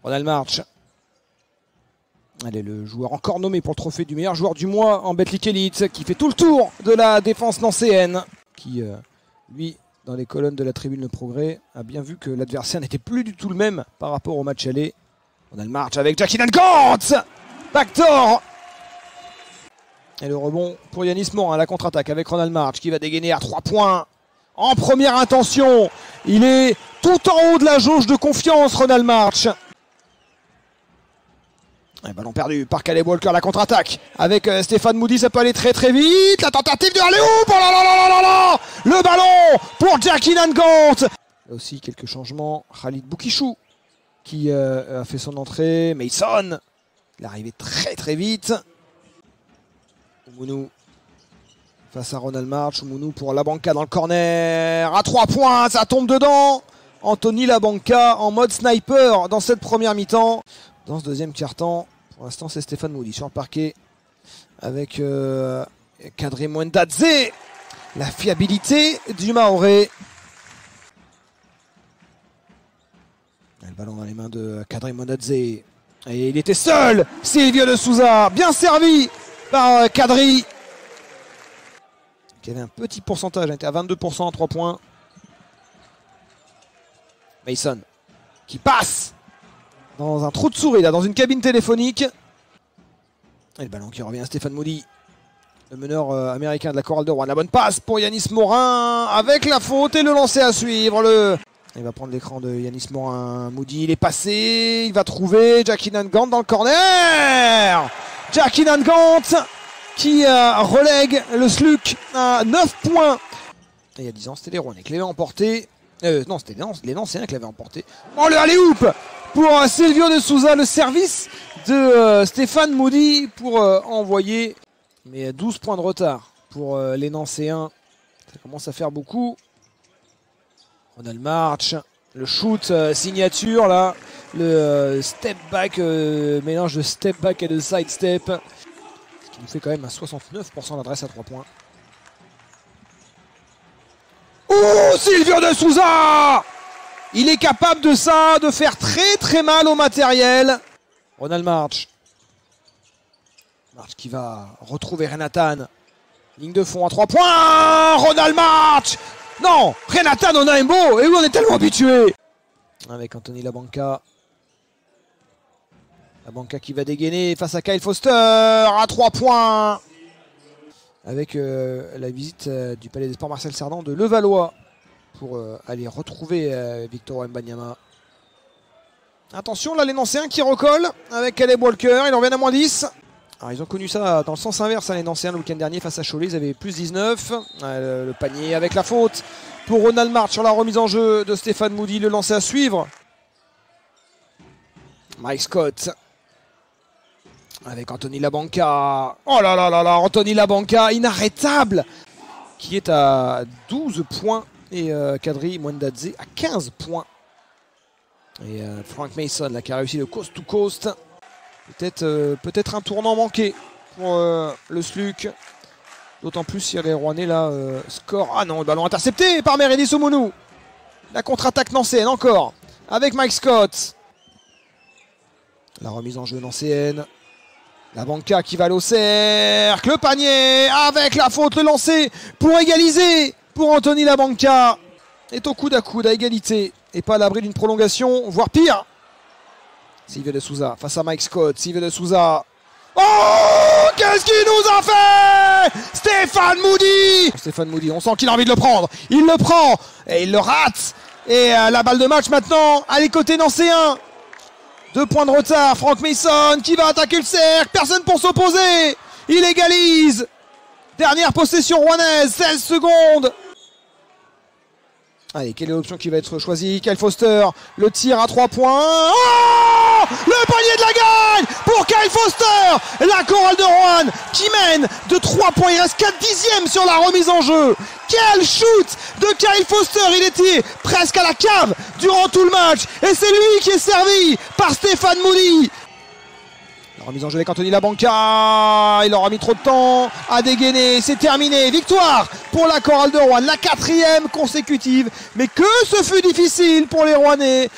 Ronald March. Allez, le joueur encore nommé pour le trophée du meilleur joueur du mois en Betclic Elite, qui fait tout le tour de la défense nancéenne, qui, lui, dans les colonnes de la tribune Le Progrès, a bien vu que l'adversaire n'était plus du tout le même par rapport au match aller. Ronald March avec Jackie Gantz. Backdoor. Et le rebond pour Yanis Morin, la contre-attaque avec Ronald March qui va dégainer à 3 points. En première intention, il est tout en haut de la jauge de confiance, Ronald March. Un ballon perdu par Caleb Walker, la contre-attaque avec Stéphane Moody, ça peut aller très très vite. La tentative de alley-oop, oh là là là là là, le ballon pour Jackie Gantz. Aussi quelques changements, Khalid Boukishou qui a fait son entrée, Mason, il est arrivé très très vite. Oumounou face à Ronald March, Oumounou pour Labanka dans le corner, à 3 points, ça tombe dedans. Anthony Labanka en mode sniper dans cette première mi-temps. Dans ce deuxième quart-temps, pour l'instant c'est Stéphane Moody sur le parquet avec Kadri Mwendadze, la fiabilité du Maoré. Le ballon dans les mains de Kadri Mwendadze et il était seul, Silvio de Souza, bien servi par Kadri, qui avait un petit pourcentage, il était à 22% en 3 points. Mason qui passe dans un trou de souris, là, dans une cabine téléphonique. Et le ballon qui revient à Stéphane Moody, le meneur américain de la Chorale de Rouen. La bonne passe pour Yanis Morin avec la faute et le lancer à suivre. Il va prendre l'écran de Yanis Morin. Moody, il est passé, il va trouver Jackie Gantz dans le corner. Jackie Gantz qui relègue le SLUC à 9 points. Et il y a 10 ans, c'était les Rouennais qui l'avaient emporté. Non, c'était les Nancéens qui l'avaient emporté. Oh, le alley-oop pour Silvio de Souza, le service de Stéphane Moody pour envoyer. Mais 12 points de retard pour les Nancéens. Ça commence à faire beaucoup. Ronald March, le shoot signature là. Le step back, mélange de step back et de side step. Ce qui nous fait quand même un 69% d'adresse à 3 points. Oh, Silvio de Souza! Il est capable de ça, de faire très très mal au matériel. Ronald March. March qui va retrouver Renatan. Ligne de fond à 3 points. Ronald March! Non! Renatan Onaembo! Et oui, on est tellement habitué! Avec Anthony Labanka. Labanka qui va dégainer face à Kyle Foster à 3 points. Avec la visite du Palais des Sports Marcel Cerdan de Levallois pour aller retrouver Victor Wembanyama. Attention, là les Nancéens qui recollent avec Caleb Walker, ils en reviennent à moins 10. Alors ils ont connu ça dans le sens inverse, hein, les Nancéens le week-end dernier face à Cholet, ils avaient plus 19. Le panier avec la faute pour Ronald March sur la remise en jeu de Stéphane Moody, le lancer à suivre. Mike Scott. Avec Anthony Labanka. Oh là là là là, Anthony Labanka, inarrêtable, qui est à 12 points. Et Kadri Mwendadze à 15 points. Et Frank Mason là, qui a réussi le coast to coast. Peut-être un tournant manqué pour le SLUC. D'autant plus si les Rouennais là score. Ah non, le ballon intercepté par Meredith Oumounou. La contre-attaque nancéenne encore. Avec Mike Scott. La remise en jeu nancéenne. Labanka qui va aller au cercle, le panier avec la faute, le lancer pour égaliser pour Anthony Labanka. Est au coude à égalité et pas à l'abri d'une prolongation, voire pire. Silvio de Souza face à Mike Scott, Silvio de Souza. Oh, qu'est-ce qu'il nous a fait Stéphane Moody. Stéphane Moody, on sent qu'il a envie de le prendre. Il le prend et il le rate. Et la balle de match maintenant à les côtés nancéens. 2 points de retard, Frank Mason qui va attaquer le cercle, personne pour s'opposer. Il égalise. Dernière possession rouennaise, 16 secondes. Allez, quelle est l'option qui va être choisie? Kyle Foster, le tir à 3 points. Oh, le panier de la gagne pour Kyle Foster. La Chorale de Rouen qui mène de 3 points. Il reste 4 dixièmes sur la remise en jeu. Quel shoot de Kyle Foster. Il était presque à la cave durant tout le match. Et c'est lui qui est servi par Stéphane Moody. La remise en jeu avec Anthony Labanka. Il aura mis trop de temps à dégainer. C'est terminé. Victoire pour la Chorale de Rouen. La 4e consécutive. Mais que ce fut difficile pour les Rouennais.